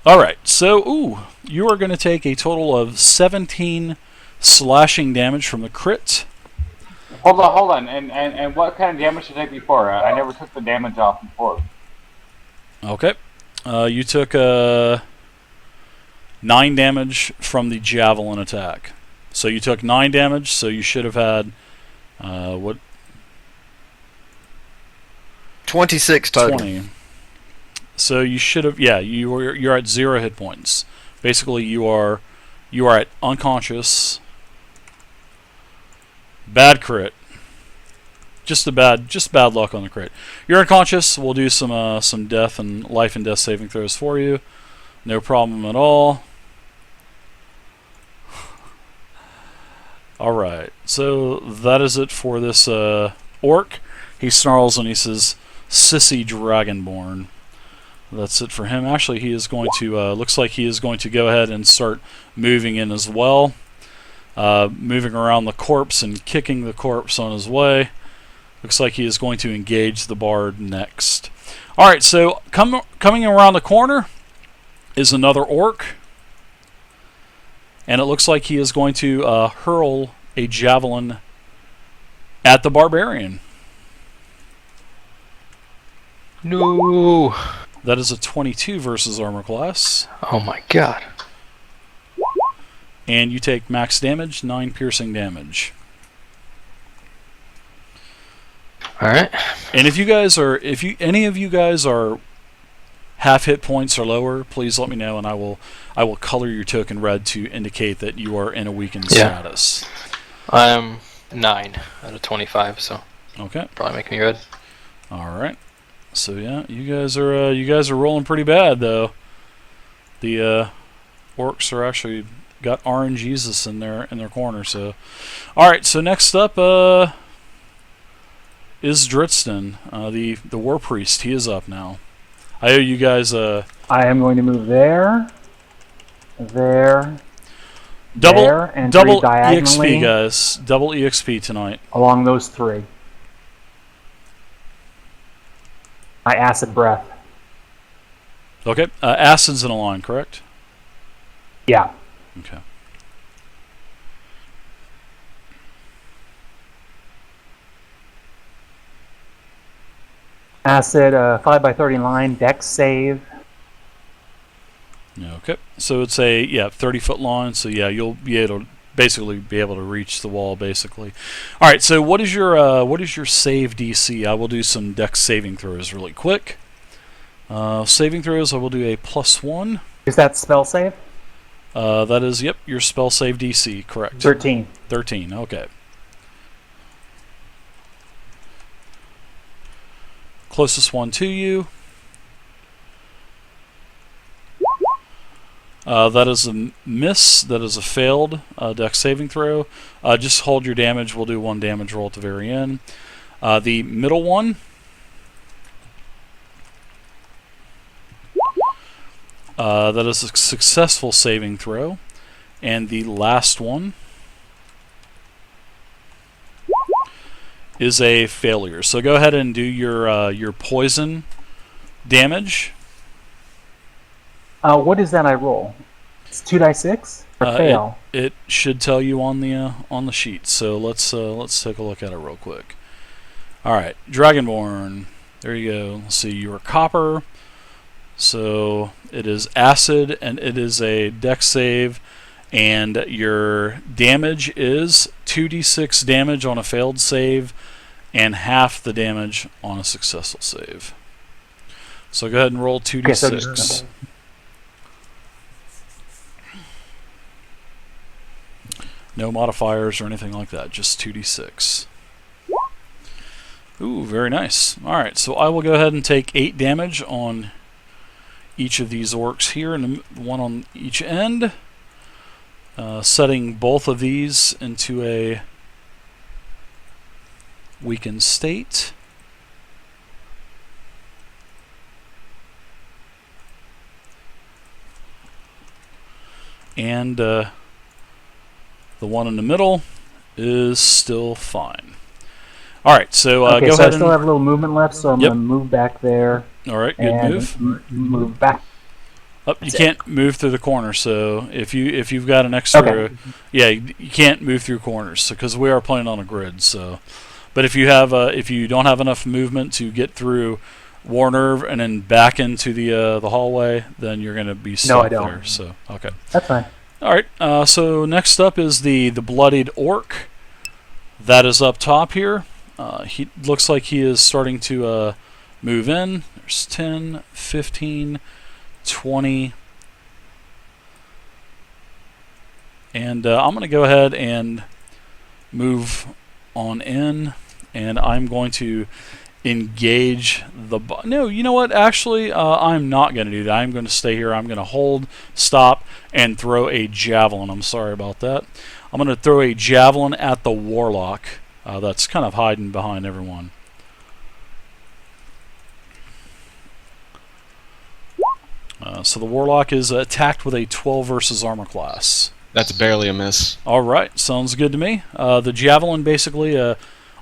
Alright, so, you are going to take a total of 17 slashing damage from the crit. Hold on. And what kind of damage did I take before? I never took the damage off before. Okay. You took 9 damage from the javelin attack. So you took 9 damage, so you should have had, what? 26 total. 20. So you should have, yeah, you're at 0 hit points. Basically, you are at unconscious. Bad crit. Just bad luck on the crit. You're unconscious. We'll do some death and life and death saving throws for you. No problem at all. All right. So that is it for this orc. He snarls and he says, "Sissy Dragonborn." That's it for him. Actually, he is going to, looks like he is going to go ahead and start moving in as well. Moving around the corpse and kicking the corpse on his way. Looks like he is going to engage the bard next. Alright, so coming around the corner is another orc. And it looks like he is going to hurl a javelin at the barbarian. No. That is a 22 versus armor class. Oh my god. And you take max damage, 9 piercing damage. Alright. And if any of you guys are half hit points or lower, please let me know, and I will color your token red to indicate that you are in a weakened status. I'm 9 out of 25, so okay, probably make me red. All right. So yeah, you guys are rolling pretty bad though. The orcs are actually got RNGesus in their corner. So, all right. So next up is Dritston, the war priest. He is up now. I owe you guys I am going to move there, double and EXP, guys. Double EXP tonight. Along those 3. My acid breath. Okay. Acid's in a line, correct? Yeah. Okay. Acid, 5x30 line, dex save. Okay. So it's a 30-foot line. So yeah, you'll be able to reach the wall basically. All right. So what is your save DC? I will do some dex saving throws really quick. Saving throws. I will do a +1. Is that spell save? That is your spell save DC. Correct. 13. 13. Okay. Closest one to you. That is a miss. That is a failed dex saving throw. Just hold your damage. We'll do 1 damage roll at the very end. The middle one. That is a successful saving throw. And the last one is a failure. So go ahead and do your poison damage. What is that I roll? It's 2d6 or fail. It should tell you on the sheet. So let's take a look at it real quick. All right, Dragonborn. There you go. Let's see. You are copper. So it is acid, and it is a dex save, and your damage is 2d6 damage on a failed save, and half the damage on a successful save. So go ahead and roll 2d6. No modifiers or anything like that, just 2d6. Ooh, very nice. Alright, so I will go ahead and take 8 damage on each of these orcs here, and 1 on each end. Setting both of these into a weakened state. And the one in the middle is still fine. All right, so okay, go so ahead. I still have a little movement left, so I'm going to move back there. All right, good move. Move back. You can't move through the corner. So if you've got an extra, Okay. yeah, you can't move through corners because we are playing on a grid. So, but if you have if you don't have enough movement to get through War Nerve and then back into the hallway, then you're going to be stuck I don't. there. So okay. That's fine. All right. So next up is the bloodied orc. That is up top here. He looks like he is starting to move in. There's 10, 15, 20. And I'm going to go ahead and move on in. And I'm going to engage the... No, you know what? Actually, I'm not going to do that. I'm going to stay here. I'm going to hold, stop, and throw a javelin. I'm sorry about that. I'm going to throw a javelin at the warlock. That's kind of hiding behind everyone. So the warlock is attacked with a 12 versus armor class. That's barely a miss. All right, sounds good to me. The javelin basically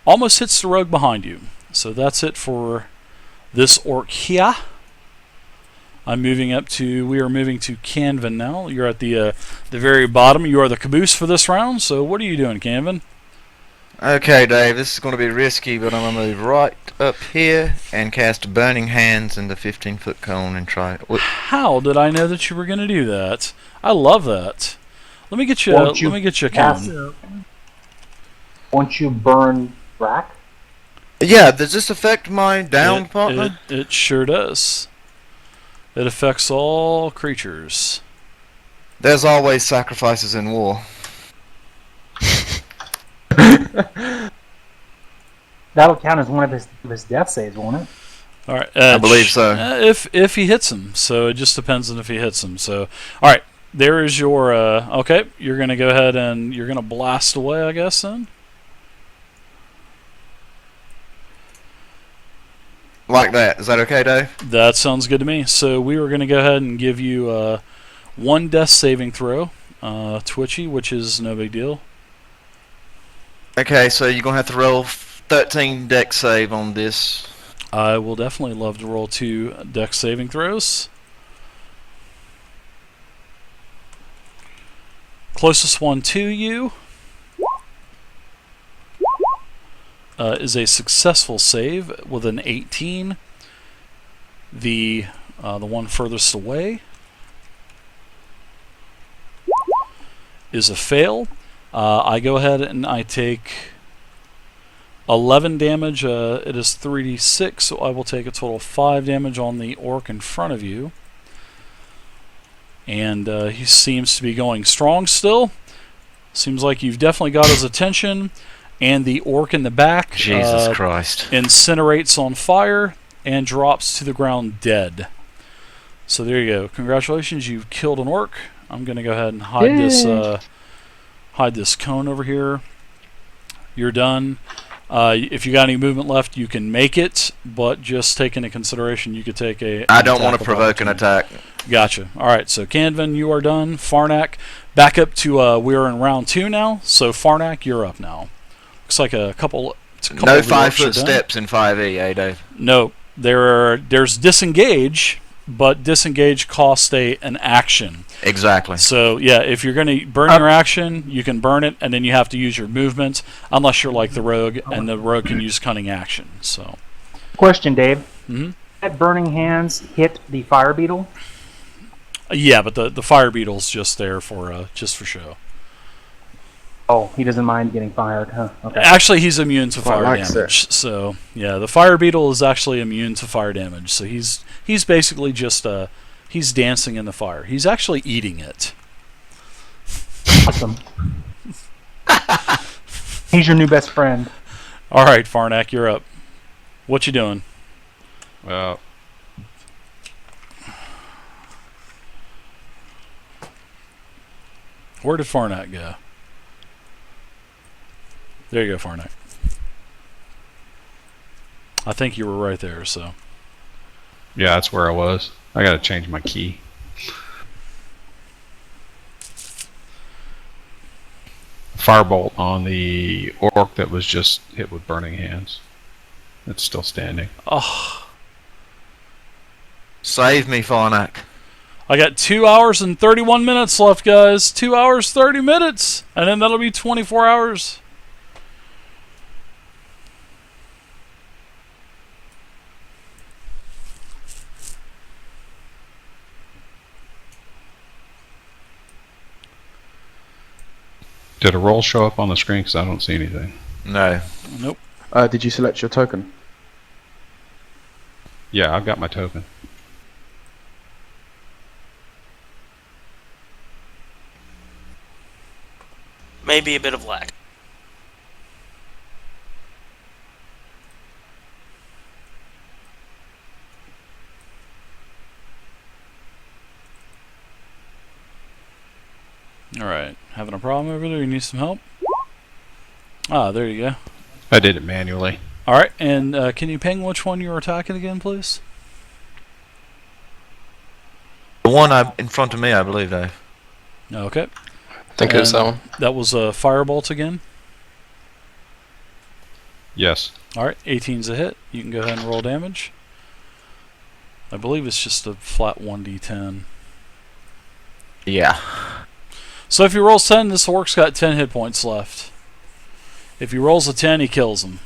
almost hits the rogue behind you. So that's it for this orc here. We are moving to Canvin now. You're at the very bottom. You are the caboose for this round. So what are you doing, Canvin? Okay, Dave, this is going to be risky, but I'm going to move right up here and cast Burning Hands in the 15-foot cone and try it. How did I know that you were going to do that? I love that. Let me get you. Let me get you a cone. Won't you burn rack? Yeah, does this affect my down partner? It sure does. It affects all creatures. There's always sacrifices in war. That'll count as one of his death saves, won't it? All right. I believe so. If he hits him, so it just depends on if he hits him. So, all right. There is your. Okay, you're gonna go ahead and you're gonna blast away, I guess. Then. Like that. Is that okay, Dave? That sounds good to me. So we were gonna go ahead and give you one death saving throw, Twitchy, which is no big deal. Okay, so you're going to have to roll 13 dex save on this. I will definitely love to roll 2 dex saving throws. Closest one to you is a successful save with an 18. The one furthest away is a fail. I go ahead and I take 11 damage. It is 3d6, so I will take a total of 5 damage on the orc in front of you. And he seems to be going strong still. Seems like you've definitely got his attention. And the orc in the back Jesus Christ. incinerates on fire and drops to the ground dead. So there you go. Congratulations, you've killed an orc. I'm going to go ahead and hide this cone over here. You're done. If you got any movement left, you can make it, but just take into consideration you could take I don't want to provoke an attack. Gotcha. All right, so Canvin, you are done. Farnak, back up to we're in round 2 now. So Farnak, you're up now. Looks like a couple. No of the orcs 5-foot are done. steps in 5e, eh, Dave? No, there's disengage, but disengage costs an action. Exactly. So yeah, if you're going to burn your action, you can burn it, and then you have to use your movement, unless you're like the rogue, and the rogue can use cunning action. So, Question, Dave. Mhm. That burning hands hit the fire beetle? yeah, but the fire beetle's just there for show. Oh, he doesn't mind getting fired, huh? Okay. Actually, he's immune to fire likes damage. So yeah, the fire beetle is actually immune to fire damage. So he's basically just he's dancing in the fire. He's actually eating it. Awesome. He's your new best friend. All right, Farnak, you're up. What you doing? Well, Where did Farnak go? There you go, Farnak. I think you were right there, so. yeah, that's where I was. I gotta change my key. Firebolt on the orc that was just hit with burning hands. It's still standing. Oh, Save me, Farnak. I got 2 hours and 31 minutes left, guys. 2 hours, 30 minutes. And then that'll be 24 hours. Did a roll show up on the screen? Because I don't see anything. No. Nope. Did you select your token? Yeah, I've got my token. Maybe a bit of lag. Alright. Having a problem over there? You need some help? Ah, there you go. I did it manually. Alright, and can you ping which one you were attacking again, please? The one in front of me, I believe, Dave. Okay. I think it was that one. That was a firebolt again. Yes. Alright, 18's a hit. You can go ahead and roll damage. I believe it's just a flat 1d10. Yeah. So if he rolls 10, this orc's got 10 hit points left. If he rolls a 10, he kills him.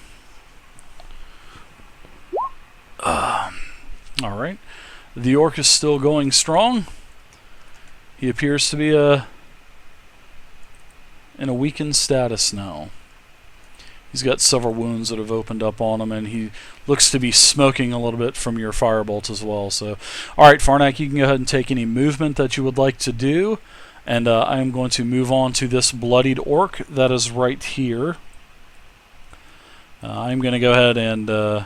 Alright. The orc is still going strong. He appears to be in a weakened status now. He's got several wounds that have opened up on him, and he looks to be smoking a little bit from your firebolt as well. So, alright, Farnak, you can go ahead and take any movement that you would like to do. And I am going to move on to this bloodied orc that is right here. I'm going to go ahead and I'm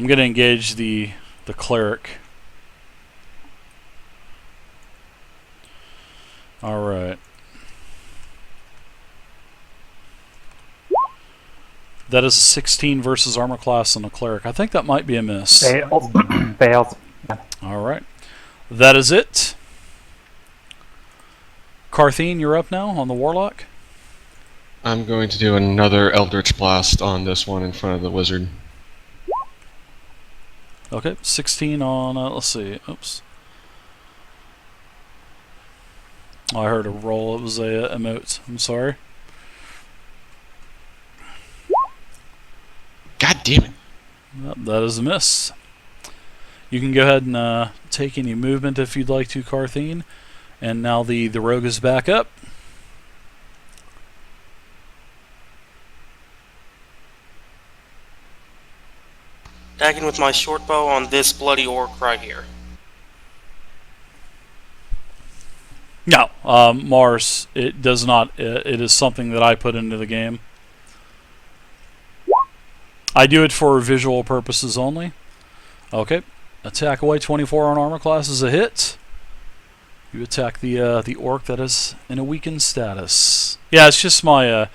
going to engage the cleric. Alright. That is a 16 versus armor class on a cleric. I think that might be a miss. Failed. Failed. Alright. That is it. Carthene, you're up now on the warlock. I'm going to do another Eldritch Blast on this one in front of the wizard. Okay, 16 on, let's see, oops. Oh, I heard a roll, it was a emote, I'm sorry. God damn it. Yep, that is a miss. You can go ahead and take any movement if you'd like to, Carthene. And now the rogue is back up. Attacking with my short bow on this bloody orc right here. No, Mars, it does not. It is something that I put into the game. I do it for visual purposes only. Okay, attack away. 24 on armor class is a hit. You attack the orc that is in a weakened status. Yeah, it's just my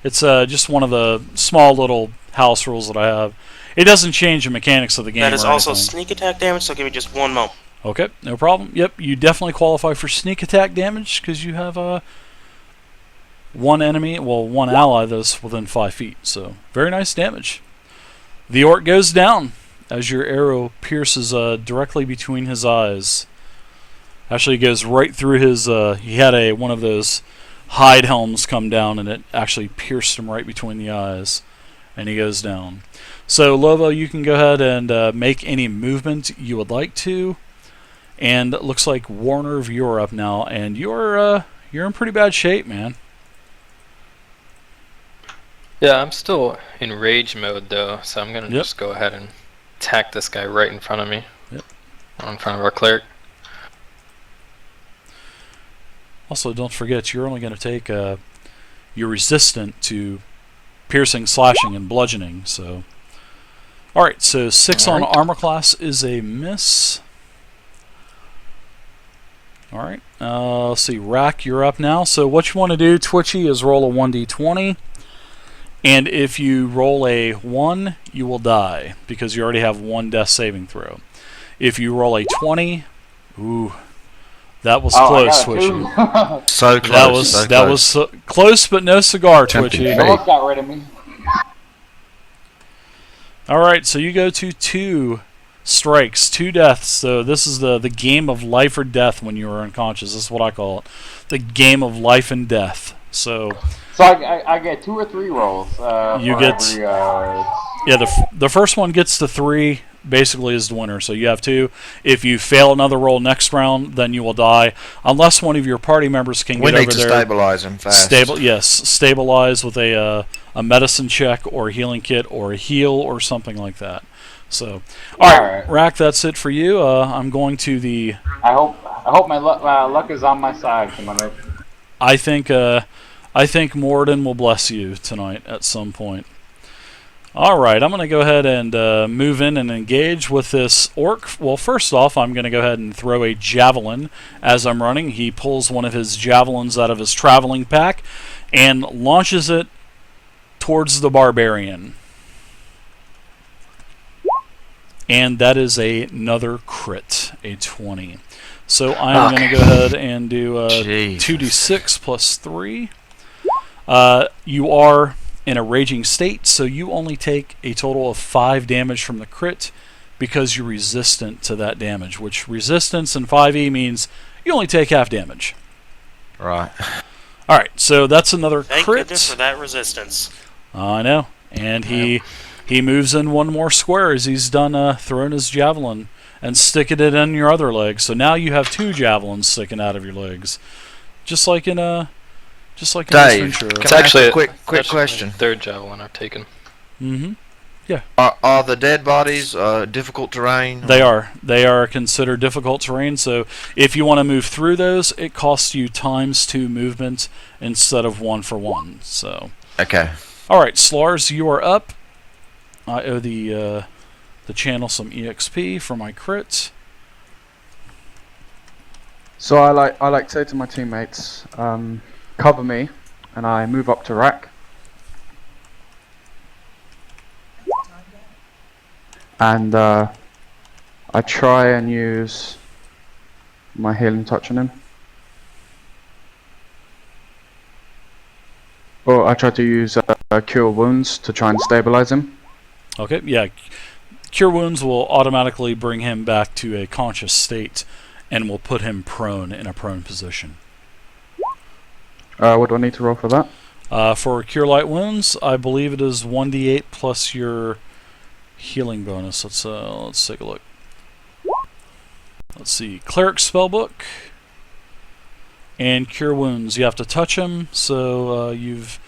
it's just one of the small little house rules that I have. It doesn't change the mechanics of the game. That is or also anything. sneak attack damage, so give me just one moment. Okay, no problem. Yep, you definitely qualify for sneak attack damage because you have one enemy, well, one ally that's within 5 feet. So very nice damage. The orc goes down as your arrow pierces directly between his eyes. Actually, it goes right through his. He had one of those hide helms come down, and it actually pierced him right between the eyes, and he goes down. So, Lovo, you can go ahead and make any movement you would like to. And it looks like Warner, you're up now, and you're in pretty bad shape, man. Yeah, I'm still in rage mode though, so I'm gonna just go ahead and attack this guy right in front of me. Yep. In front of our cleric. Also, don't forget, you're only going to take, you're resistant to piercing, slashing, and bludgeoning, so. Alright, so 6 on armor class is a miss. Alright, let's see, Rack, you're up now. So what you want to do, Twitchy, is roll a 1d20. And if you roll a 1, you will die, because you already have 1 death saving throw. If you roll a 20, ooh. That was close, Twitchy. So close. That was close, but no cigar, Twitchy. The orc got rid of me. All right, so you go to 2 strikes, 2 deaths. So this is the game of life or death when you are unconscious. This is what I call it, the game of life and death. So I get 2 or 3 rolls. You for get- every, yeah, the first one gets to 3. Basically is the winner. So you have 2. If you fail another roll next round, then you will die, unless one of your party members can We get need over to there. stabilize him fast. Stabilize with a medicine check or a healing kit or a heal or something like that. So, all right, Rack, that's it for you. I'm going to the. I hope my luck is on my side, Commander. I think Morden will bless you tonight at some point. All right, I'm going to go ahead and move in and engage with this orc. Well, first off, I'm going to go ahead and throw a javelin as I'm running. He pulls one of his javelins out of his traveling pack and launches it towards the barbarian. And that is another crit, a 20. So I'm going to go ahead and do 2d6 plus 3. You are in a raging state, so you only take a total of 5 damage from the crit because you're resistant to that damage, which resistance in 5e means you only take half damage. Right. Alright, so that's another Thank crit. goodness for that resistance. I know. And he moves in one more square as he's done throwing his javelin and sticking it in your other leg. So now you have 2 javelins sticking out of your legs. Just like in Dave, Ventura. can It's I actually ask a quick that's question? my 3rd javelin I've taken. Mm-hmm. Are the dead bodies difficult terrain? They are. They are considered difficult terrain, so if you want to move through those, it costs you ×2 movement instead of 1 for 1. So. Okay. Alright, Slars, you are up. I owe the channel some EXP for my crit. So I like say to my teammates, cover me, and I move up to Rack. And I try and use my healing touch on him. Or I try to use Cure Wounds to try and stabilize him. Okay, yeah. Cure Wounds will automatically bring him back to a conscious state and will put him prone in a prone position. What do I need to roll for that? For Cure Light Wounds, I believe it is 1d8 plus your healing bonus. Let's take a look. Let's see. Cleric Spellbook and Cure Wounds. You have to touch him, so you've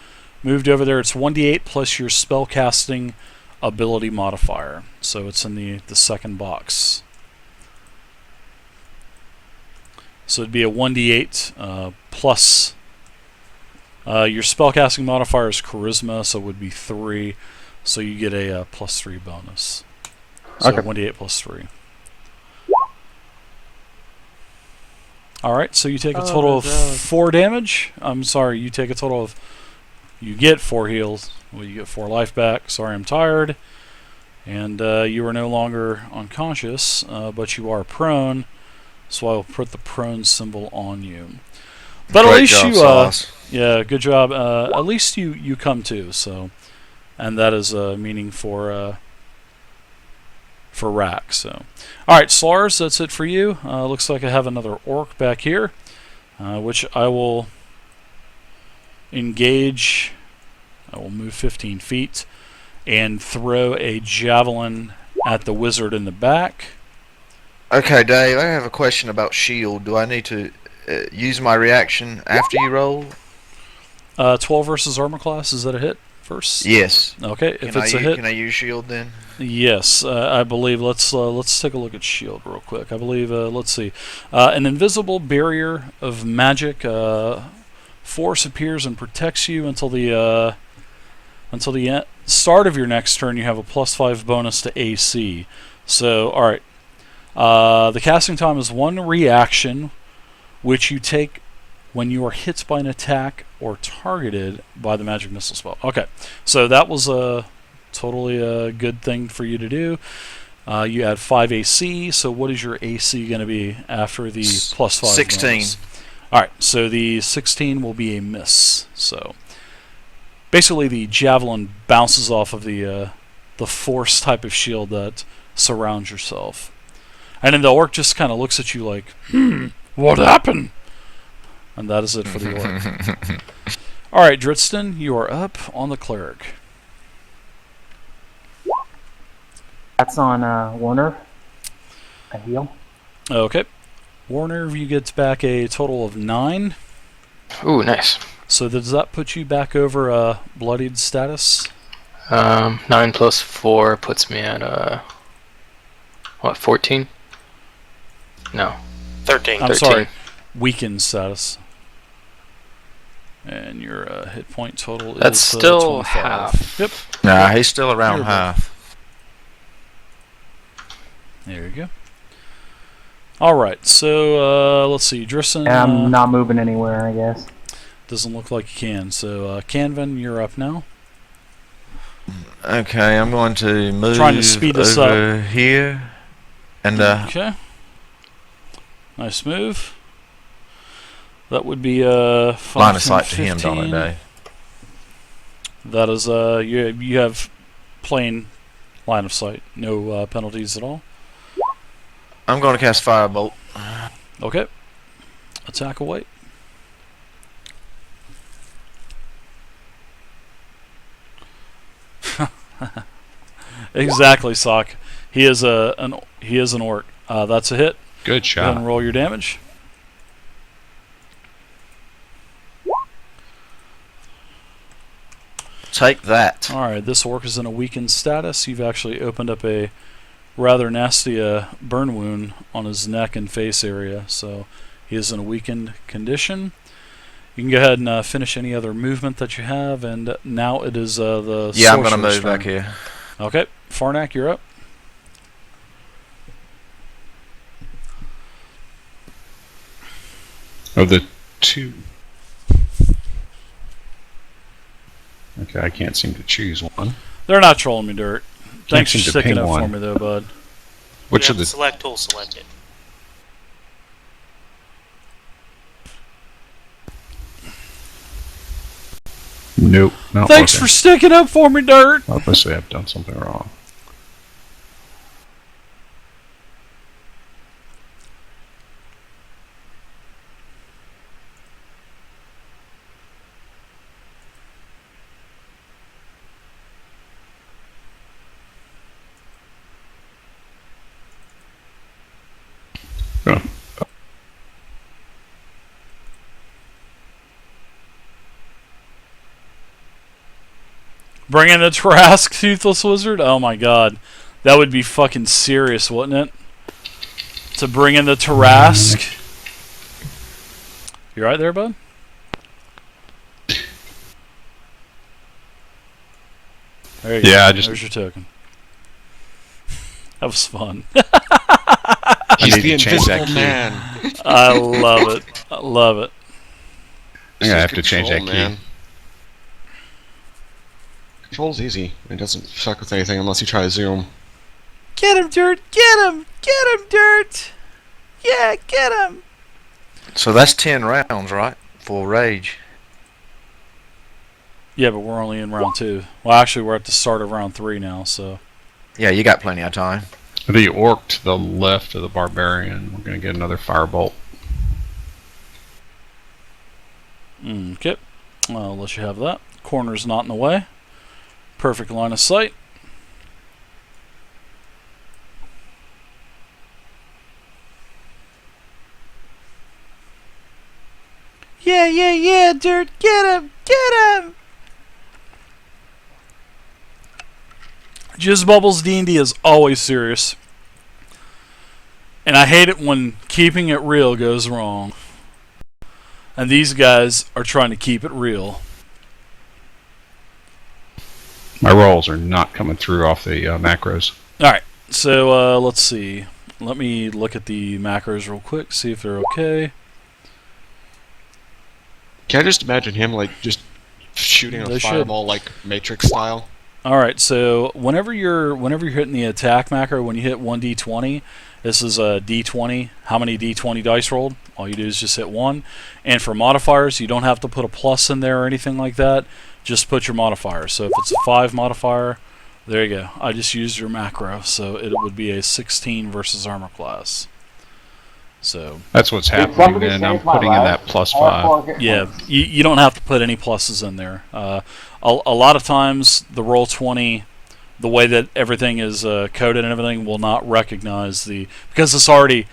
moved over there. It's 1d8 plus your spellcasting ability modifier. So it's in the second box. So it'd be a 1d8 plus your spellcasting modifier is charisma, so it would be 3. So you get a +3 bonus. So Okay. 1d8 plus 3. Alright, so you take a total of 4 damage. I'm sorry, you take a total of... You get 4 heals. Well, you get 4 life back. Sorry, I'm tired. And you are no longer unconscious, but you are prone. So I will put the prone symbol on you. But Great at least job, you... Sauce. yeah, good job. At least you come to, so... And that is meaning for Rack. So, all right, Slars, that's it for you. Looks like I have another orc back here, which I will engage. I will move 15 feet and throw a javelin at the wizard in the back. Okay, Dave, I have a question about shield. Do I need to use my reaction after you roll? 12 versus armor class. Is that a hit first? Yes. Okay, if Can it's a hit. Can I use shield then? Yes, I believe. Let's take a look at shield real quick. I believe. Let's see. An invisible barrier of magic force appears and protects you until the start of your next turn. You have a +5 bonus to AC. So, all right. The casting time is 1 reaction, which you take when you are hit by an attack or targeted by the magic missile spell. Okay, so that was totally a good thing for you to do. You add 5 AC, so what is your AC going to be after the +5 16. bonus? Alright, so the 16 will be a miss. So basically the javelin bounces off of the force type of shield that surround yourself. And then the orc just kind of looks at you like, what happened? And that is it for the orc. Alright, Dritston, you are up on the cleric. That's on Warner. A heal. Okay. Warner, you gets back a total of 9. Ooh, nice. So does that put you back over bloodied status? 9 plus 4 puts me at, what, 14? No. 13. I'm 13. sorry, weakened status. And your hit point total That's is still 25. half. Yep. Nah, he's still around You're half. There you go. Alright, so let's see. Drisson I'm not moving anywhere, I guess. doesn't look like you can. So Canvan, you're up now. Okay, I'm going to move Trying to speed this over here. And Okay. Nice move. That would be 5, line of 10, sight to 15. him, don't it, Dave? That is you have plain line of sight, no penalties at all. I'm going to cast Firebolt. Okay. Attack away. Exactly, Sock. He is an orc. That's a hit. Good Go ahead shot. and roll your damage. Take that. Alright, this orc is in a weakened status. You've actually opened up a rather nasty burn wound on his neck and face area, so he is in a weakened condition. You can go ahead and finish any other movement that you have, and now it is the Yeah, I'm going to sorcerer's move back turn. here. Okay, Farnak, you're up. Of the 2. Okay, I can't seem to choose one. They're not trolling me, Dirt. Thanks for seem to sticking ping up for one. me, though, bud. Which You of have the... select tool selected. Nope. Not Thanks working. for sticking up for me, Dirt. Obviously, I've done something wrong. Oh. Bring in the Trask Toothless Wizard? Oh my god. That would be fucking serious, wouldn't it? To bring in the Trask. You right there, bud? There you go. Yeah, I just... There's your token. That was fun. He's need the to change that invisible key. man. I love it. I love it. I'm gonna have to change that key. Control's easy. It doesn't suck with anything unless you try to zoom. Get him, Dirt! Get him! Get him, Dirt! Yeah, get him! So that's 10 rounds, right? For Rage. Yeah, but we're only in round 2. Well, actually, we're at the start of round 3 now, so... Yeah, you got plenty of time. The orc to the left of the barbarian. We're gonna get another firebolt. Okay. Well, I'll let you have that. Corner's not in the way. Perfect line of sight. Yeah, yeah, yeah, Dirt! Get him! Get him! Jizz Bubbles D&D is always serious. And I hate it when keeping it real goes wrong. And these guys are trying to keep it real. My rolls are not coming through off the macros. Alright, so let's see. Let me look at the macros real quick, see if they're okay. Can I just imagine him like just shooting a They should. fireball like Matrix style? Alright, so whenever you're hitting the attack macro, when you hit 1d20, this is a d20. How many d20 dice rolled? All you do is just hit 1. And for modifiers, you don't have to put a plus in there or anything like that. Just put your modifier. So if it's a 5 modifier, There you go. I just used your macro, so it would be a 16 versus armor class. So That's what's Did happening somebody then. I'm save my putting in life? that plus Or 5. forget yeah, mine? you don't have to put any pluses in there. A lot of times, the roll 20, the way that everything is coded and everything, will not recognize because it's already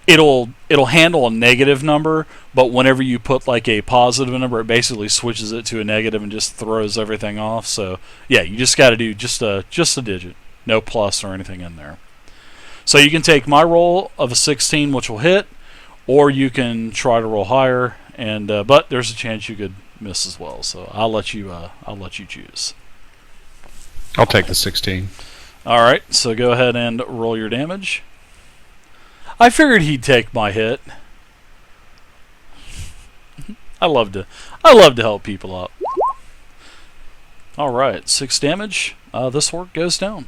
it'll handle a negative number, but whenever you put like a positive number, it basically switches it to a negative and just throws everything off. So yeah, you just got to do just a digit, no plus or anything in there. So you can take my roll of a 16, which will hit, or you can try to roll higher, and but there's a chance you could miss as well. So I'll let you choose. I'll take the 16. All right, so go ahead and roll your damage. I figured he'd take my hit. I love to help people out. All right, 6 damage. This orc goes down.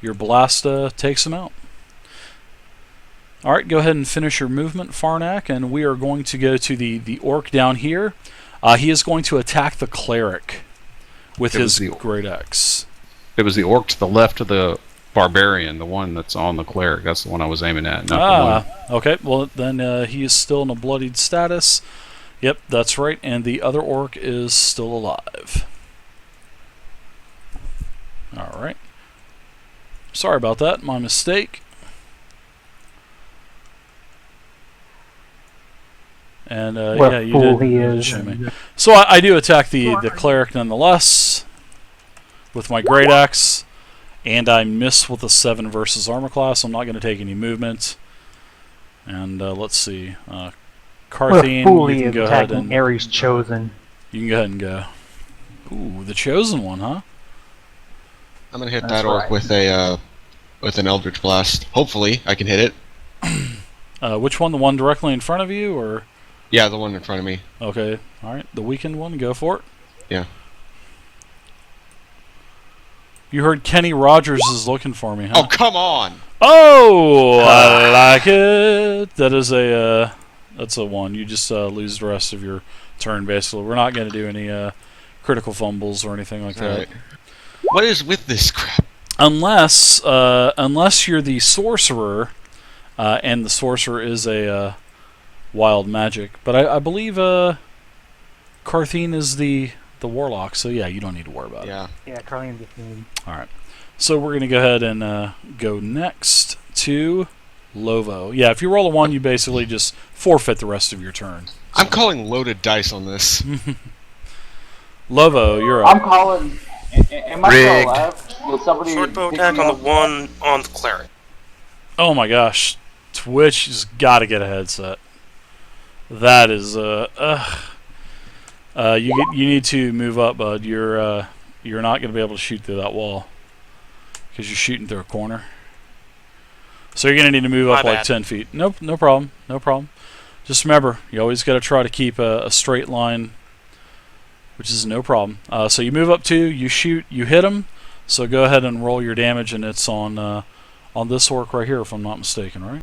Your blast takes him out. All right, go ahead and finish your movement, Farnak, and we are going to go to the orc down here. He is going to attack the cleric with his great axe. It was the orc to the left of the barbarian, the one that's on the cleric. That's the one I was aiming at. Not the one. Okay. Well, then he is still in a bloodied status. Yep, that's right. And the other orc is still alive. All right. Sorry about that. My mistake. And yeah, you did show me. So I do attack the cleric nonetheless with my great axe, and I miss with a 7 versus armor class. I'm not going to take any movement. And let's see, Carthene, you can go ahead and Ares Chosen. You can go ahead and go. Ooh, the chosen one, huh? I'm gonna hit that orc with an Eldritch Blast. Hopefully, I can hit it. Which one? The one directly in front of you, or? Yeah, the one in front of me. Okay, all right. The weakened one. Go for it. Yeah. You heard Kenny Rogers is looking for me, huh? Oh, come on! Oh, I like it. That is that's a 1. You just lose the rest of your turn, basically. We're not going to do any critical fumbles or anything like that. Right. What is with this crap? Unless you're the sorcerer, and the sorcerer is a wild magic. But I believe Carthene is the warlock, so yeah, you don't need to worry about it. Yeah, Carlene's the thing. All right. So we're going to go ahead and go next to Lovo. Yeah, if you roll a 1, you basically just forfeit the rest of your turn. So. I'm calling loaded dice on this. Lovo, you're up. I'm calling. Am I still alive? Will somebody Short bow attack on the one on the cleric. Oh my gosh. Twitch has got to get a headset. That is you need to move up, bud. You're not going to be able to shoot through that wall because you're shooting through a corner. So you're going to need to move up like 10 feet. Nope, no problem. No problem. Just remember, you always got to try to keep a straight line, which is no problem. So you move up 2, you shoot, you hit him. So go ahead and roll your damage, and it's on this orc right here, if I'm not mistaken, right?